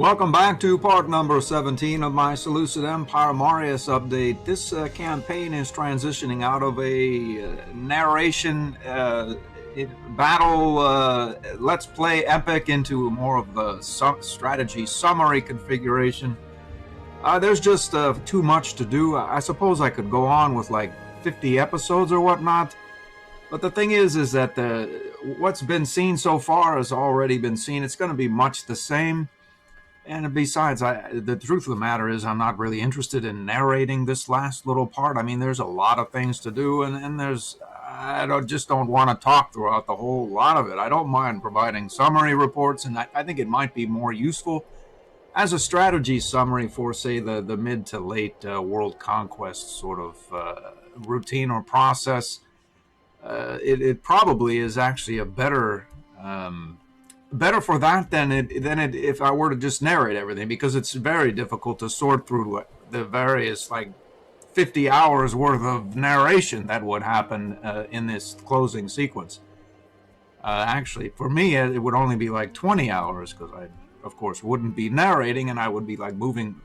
Welcome back to part number 17 of my Seleukid Empire Marius update. This campaign is transitioning out of a narration battle let's play epic into more of the strategy summary configuration. There's just too much to do. I suppose I could go on with like 50 episodes or whatnot, but the thing is that what's been seen so far has already been seen. It's going to be much the same. And besides, the truth of the matter is I'm not really interested in narrating this last little part. I mean, there's a lot of things to do, and I just don't want to talk throughout the whole lot of it. I don't mind providing summary reports, and I think it might be more useful as a strategy summary for, say, the mid to late world conquest sort of routine or process. It probably is actually a better for that than if I were to just narrate everything, because it's very difficult to sort through the various 50 hours worth of narration that would happen in this closing sequence. Actually, for me, it would only be like 20 hours because I, of course, wouldn't be narrating and I would be like moving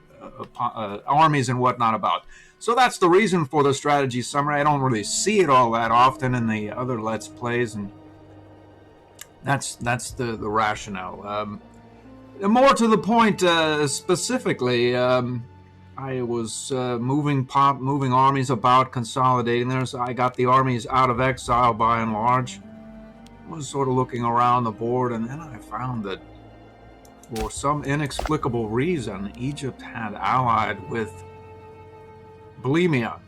armies and whatnot about. So that's the reason for the strategy summary. I don't really see it all that often in the other Let's Plays, and that's the rationale. More to the point, specifically, I was moving armies about, consolidating. I got the armies out of exile by and large. I was sort of looking around the board, and then I found that for some inexplicable reason, Egypt had allied with Bulimia.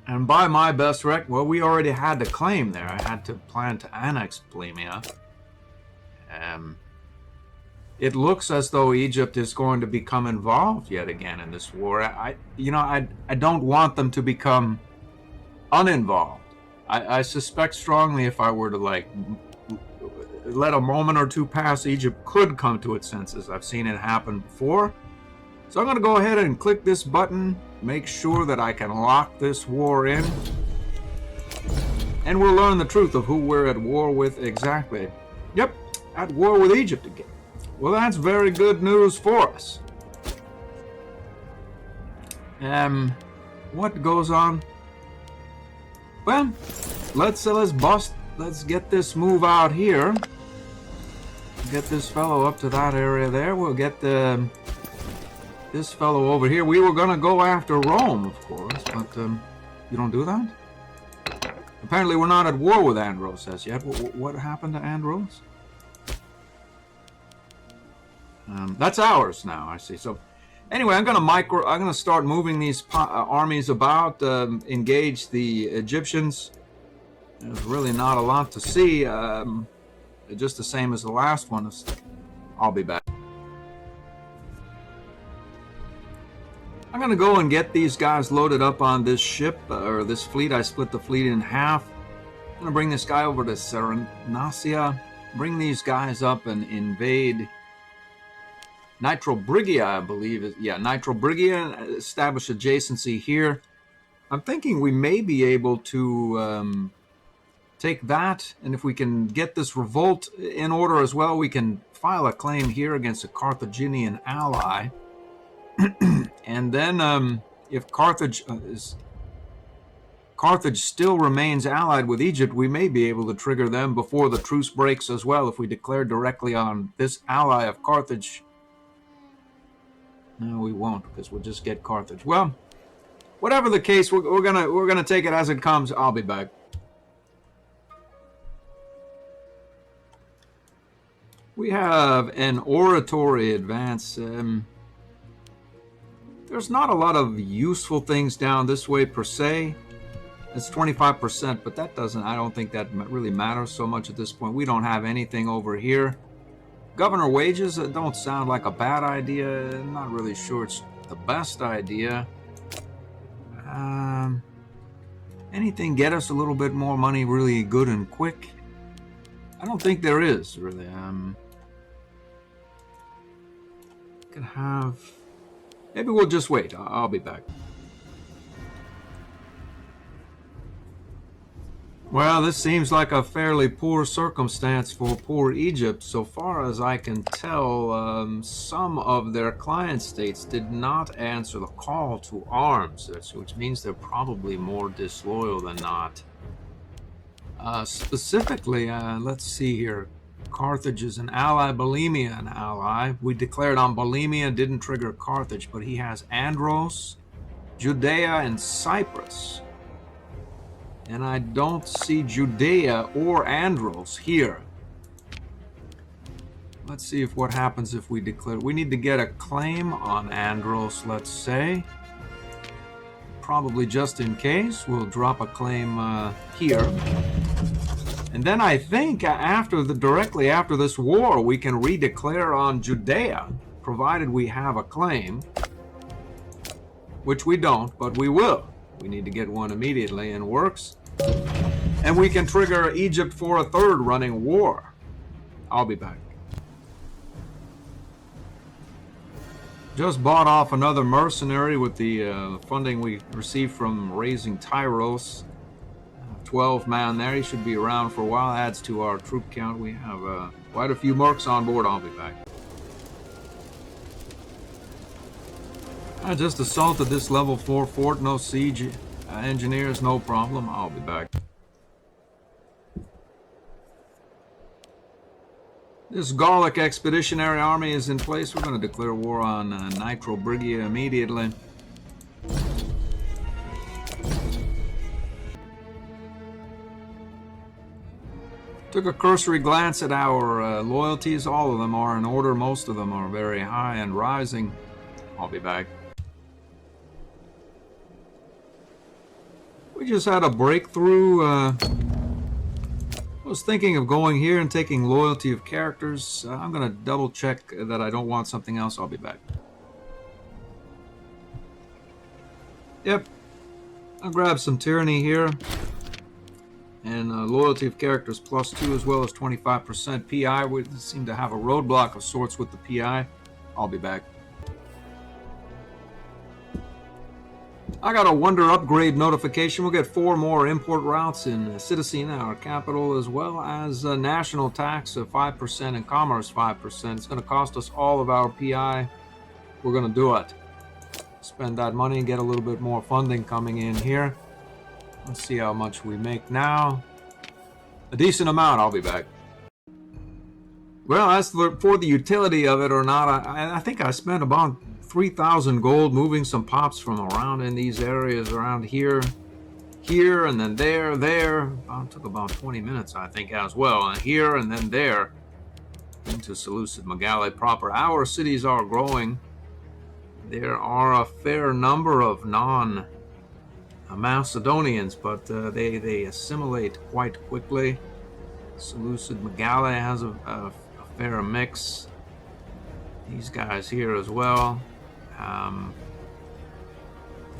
And by my best well, we already had the claim there. I had to plan to annex Bulimia. It looks as though Egypt is going to become involved yet again in this war. I don't want them to become uninvolved. I suspect strongly if I were to let a moment or two pass, Egypt could come to its senses. I've seen it happen before. So I'm going to go ahead and click this button, make sure that I can lock this war in, and we'll learn the truth of who we're at war with exactly. Yep, at war with Egypt again. Well, that's very good news for us. What goes on? Well, let's get this move out here. Get this fellow up to that area there. We'll get this fellow over here. We were going to go after Rome, of course, but you don't do that? Apparently we're not at war with Andros as yet. What happened to Andros? That's ours now, I see. So anyway, I'm going to start moving these armies about, engage the Egyptians. There's really not a lot to see, just the same as the last one. I'll be back. I'm going to go and get these guys loaded up on this ship, or this fleet. I split the fleet in half. I'm going to bring this guy over to Serenacia, bring these guys up and invade Nitrobrigia, I believe. Yeah, Nitrobrigia, establish adjacency here. I'm thinking we may be able to take that, and if we can get this revolt in order as well, we can file a claim here against a Carthaginian ally. And then if Carthage still remains allied with Egypt, we may be able to trigger them before the truce breaks as well if we declare directly on this ally of Carthage. No, we won't, because we'll just get Carthage. Well, whatever the case, we're gonna take it as it comes. I'll be back. We have an oratory advance. There's not a lot of useful things down this way per se. It's 25%, but that I don't think that really matters so much at this point. We don't have anything over here. Governor wages don't sound like a bad idea. I'm not really sure it's the best idea. Anything get us a little bit more money really good and quick? I don't think there is, really. Could have... Maybe we'll just wait. I'll be back. Well, this seems like a fairly poor circumstance for poor Egypt. So far as I can tell, some of their client states did not answer the call to arms, which means they're probably more disloyal than not. Specifically, let's see here. Carthage is an ally, Bulimia an ally. We declared on Bulimia, didn't trigger Carthage, but he has Andros, Judea, and Cyprus. And I don't see Judea or Andros here. Let's see if what happens if we declare. We need to get a claim on Andros, let's say. Probably just in case, we'll drop a claim here. And then I think directly after this war, we can redeclare on Judea, provided we have a claim, which we don't, but we will. We need to get one immediately and works. And we can trigger Egypt for a third running war. I'll be back. Just bought off another mercenary with the funding we received from raising Tyros. 12 man there. He should be around for a while. Adds to our troop count. We have quite a few mercs on board. I'll be back. I just assaulted this level 4 fort. No siege engineers, no problem. I'll be back. This Gallic expeditionary army is in place. We're going to declare war on Nitro Brigia immediately. Took a cursory glance at our loyalties. All of them are in order. Most of them are very high and rising. I'll be back. We just had a breakthrough. I was thinking of going here and taking loyalty of characters. I'm going to double check that I don't want something else. I'll be back. Yep. I'll grab some tyranny here. And loyalty of characters +2 as well as 25% PI. We seem to have a roadblock of sorts with the PI. I'll be back. I got a wonder upgrade notification. We'll get 4 more import routes in Citacina, our capital, as well as national tax of 5% and commerce 5%. It's going to cost us all of our PI. We're going to do it. Spend that money and get a little bit more funding coming in here. Let's see how much we make now. A decent amount. I'll be back. Well, as for the utility of it or not, I think I spent about 3,000 gold moving some pops from around in these areas around here, and then there. It took about 20 minutes, I think, as well. And here and then there into Seleukid Megale proper. Our cities are growing. There are a fair number of non-Macedonians, but they assimilate quite quickly. Seleukid Megale has a fair mix. These guys here as well.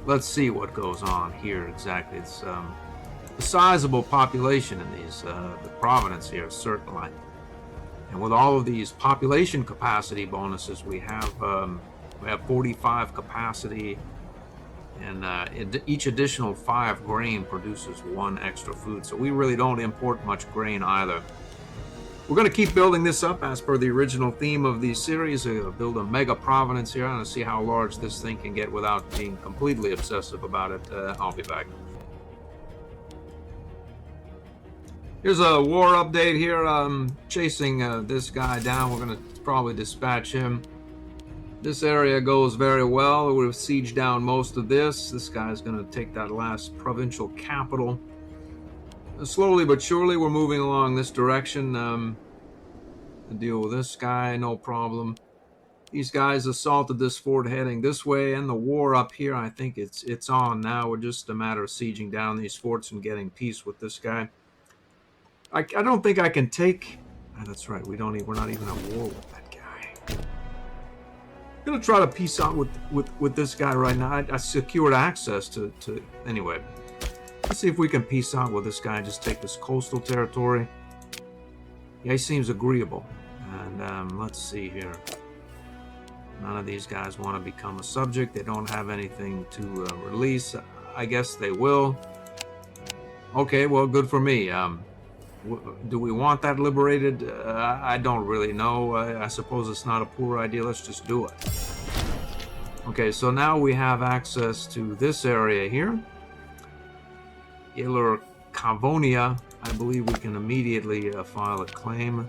Let's see what goes on here exactly. It's a sizable population in these the province here, certainly. And with all of these population capacity bonuses, we have 45 capacity, and each additional 5 grain produces 1 extra food. So we really don't import much grain either. We're going to keep building this up as per the original theme of the series. Build a mega province here. I'm going to see how large this thing can get without being completely obsessive about it. I'll be back. Here's a war update here. Chasing this guy down. We're going to probably dispatch him. This area goes very well. We've sieged down most of this. This guy's going to take that last provincial capital. Slowly but surely, we're moving along this direction. Deal with this guy, no problem. These guys assaulted this fort heading this way, and the war up here, I think it's on now. We're just a matter of sieging down these forts and getting peace with this guy. I don't think I can take. That's right. We're not even at war with that guy. I'm gonna try to peace out with this guy right now. I secured access to anyway. Let's see if we can peace out with this guy and just take this coastal territory. Yeah, he seems agreeable. And let's see here. None of these guys want to become a subject. They don't have anything to release. I guess they will. Okay, well, good for me. Do we want that liberated? I don't really know. I suppose it's not a poor idea. Let's just do it. Okay, so now we have access to this area here. Iler Cavonia. I believe we can immediately file a claim.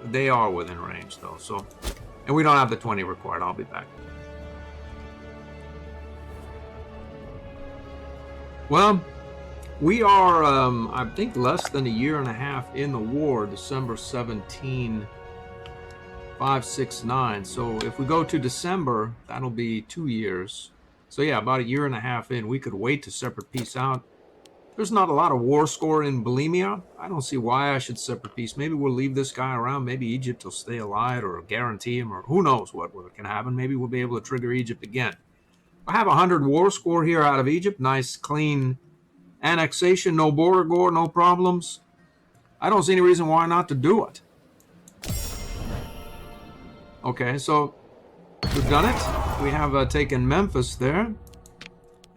They are within range, though. So, and we don't have the 20 required. I'll be back. Well, we are, I think, less than a year and a half in the war. December 17, 569. So if we go to December, that'll be 2 years. So yeah, about a year and a half in. We could wait to separate peace out. There's not a lot of war score in Bulimia. I don't see why I should separate peace. Maybe we'll leave this guy around. Maybe Egypt will stay alive or guarantee him, or who knows what can happen. Maybe we'll be able to trigger Egypt again. I have 100 war score here out of Egypt. Nice, clean annexation. No border gore, no problems. I don't see any reason why not to do it. Okay, so we've done it. We have taken Memphis there.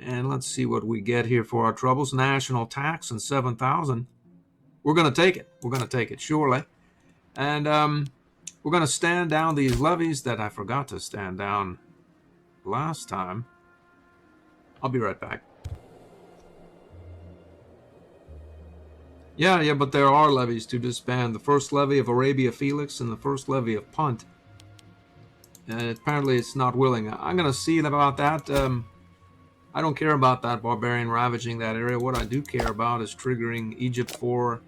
And let's see what we get here for our troubles. National tax and 7,000. We're going to take it. We're going to take it, surely. And we're going to stand down these levies that I forgot to stand down last time. I'll be right back. Yeah, but there are levies to disband. The first levy of Arabia Felix and the first levy of Punt. Apparently it's not willing. I'm going to see about that. I don't care about that barbarian ravaging that area. What I do care about is triggering Egypt for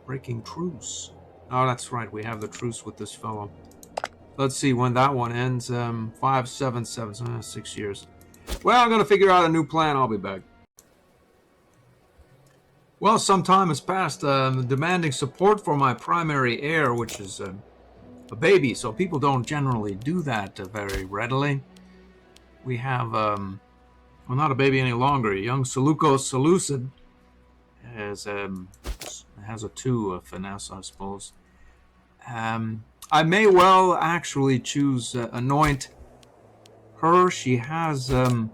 breaking truce. Oh, that's right. We have the truce with this fellow. Let's see when that one ends. 577, 6 years. Well, I'm going to figure out a new plan. I'll be back. Well, some time has passed. Demanding support for my primary heir, which is a baby. So people don't generally do that very readily. We have... well, not a baby any longer. A young Seleukid has a 2 finesse, I suppose. I may well actually choose anoint her. She has a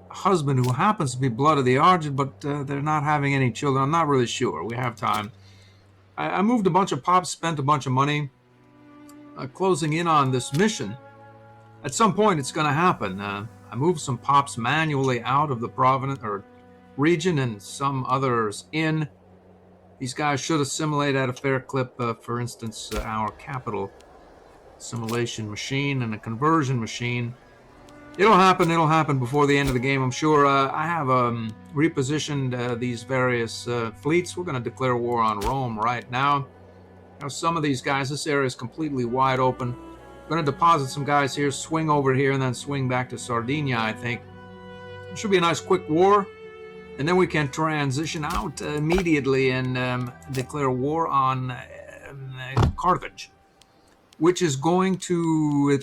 husband who happens to be blood of the Argent, but they're not having any children. I'm not really sure. We have time. I moved a bunch of pops, spent a bunch of money, closing in on this mission. At some point, it's going to happen. I moved some pops manually out of the province or region and some others in. These guys should assimilate at a fair clip. For instance, our capital assimilation machine and a conversion machine. It'll happen before the end of the game, I'm sure. I have repositioned these various fleets. We're going to declare war on Rome right now. Now, some of these guys, this area is completely wide open. I'm going to deposit some guys here, swing over here, and then swing back to Sardinia, I think. It should be a nice quick war. And then we can transition out immediately and declare war on Carthage, which is going to...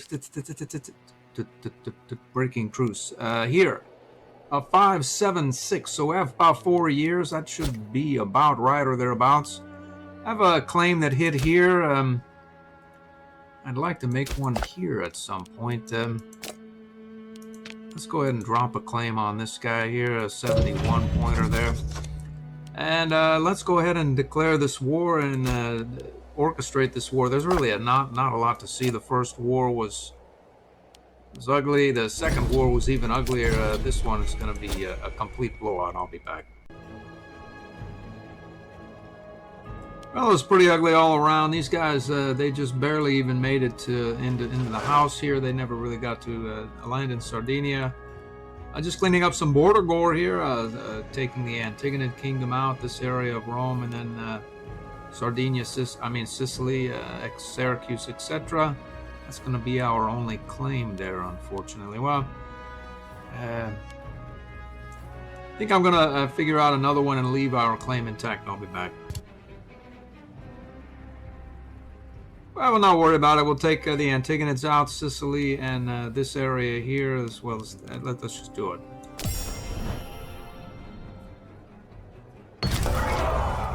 breaking truce. Here. 576. So we have about 4 years. That should be about right or thereabouts. I have a claim that hit here. I'd like to make one here at some point. Let's go ahead and drop a claim on this guy here, a 71 pointer there. And let's go ahead and declare this war and orchestrate this war. There's really not a lot to see. The first war was ugly. The second war was even uglier. This one is going to be a complete blowout. I'll be back. Well, it was pretty ugly all around. These guys, they just barely even made it into the house here. They never really got to land in Sardinia. Just cleaning up some border gore here, taking the Antigonid kingdom out, this area of Rome, and then Sardinia, Sicily, Syracuse, etc. That's going to be our only claim there, unfortunately. Well, I think I'm going to figure out another one and leave our claim intact. I'll be back. Well, we'll not worry about it. We'll take the Antigonids out, Sicily, and this area here as well as let's just do it.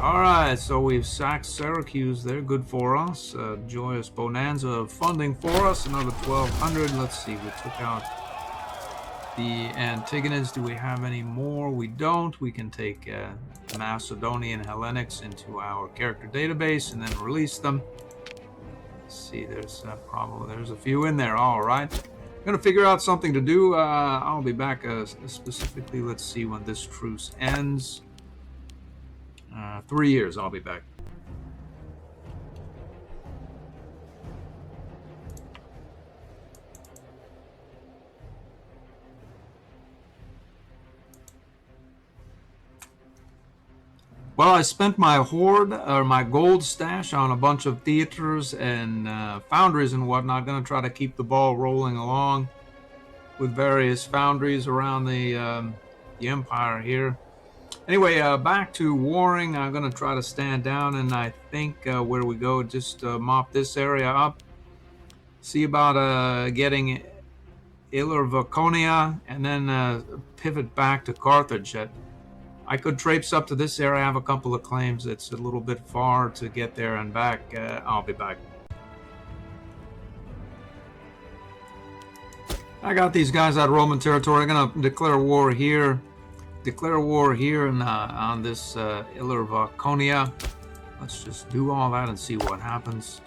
Alright, so we've sacked Syracuse. They're good for us. Joyous bonanza of funding for us. Another 1,200. Let's see, we took out the Antigonids. Do we have any more? We don't. We can take Macedonian Hellenics into our character database and then release them. Let's see, there's a few in there. All right. I'm going to figure out something to do. I'll be back specifically. Let's see when this truce ends. 3 years. I'll be back. Well, I spent my hoard or my gold stash on a bunch of theaters and foundries and whatnot. Going to try to keep the ball rolling along with various foundries around the empire here. Anyway, back to warring. I'm going to try to stand down, and I think where we go, just mop this area up. See about getting Vaconia, and then pivot back to Carthage. I could traipse up to this area. I have a couple of claims. It's a little bit far to get there and back. I'll be back. I got these guys out of Roman territory. I'm going to declare war here. Declare war here and on this Vaconia. Let's just do all that and see what happens.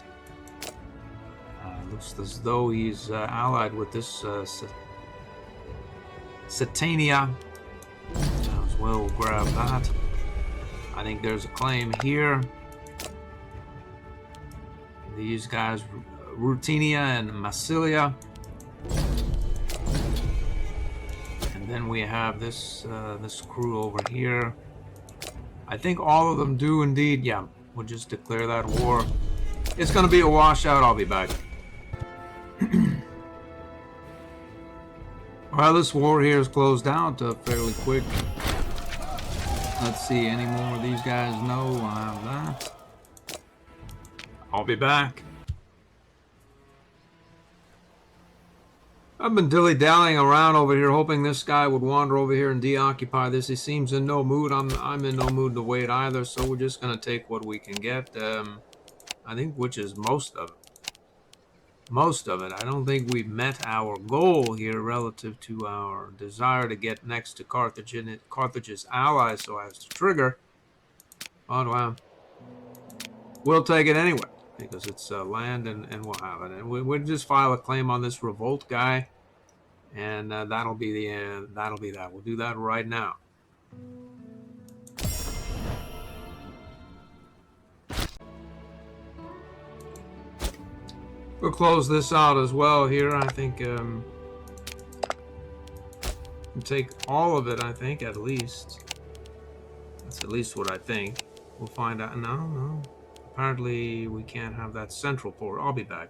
Looks as though he's allied with this Satania. As well, we'll grab that. I think there's a claim here. These guys, Rutinia and Massilia. And then we have this this crew over here. I think all of them do indeed. Yeah, we'll just declare that war. It's going to be a washout. I'll be back. Well, this war here is closed out fairly quick. Let's see, any more of these guys? No, I have that. I'll be back. I've been dilly-dallying around over here, hoping this guy would wander over here and deoccupy this. He seems in no mood. I'm in no mood to wait either, so we're just going to take what we can get. I think, which is most of it. Most of it. I don't think we've met our goal here relative to our desire to get next to Carthage and Carthage's allies so as to trigger. Oh, wow. We'll take it anyway because it's land and we'll have it. And we'll just file a claim on this revolt guy, and that'll be that. We'll do that right now. We'll close this out as well here. I think we'll take all of it, I think, at least. That's at least what I think. We'll find out. No. Apparently, we can't have that central port. I'll be back.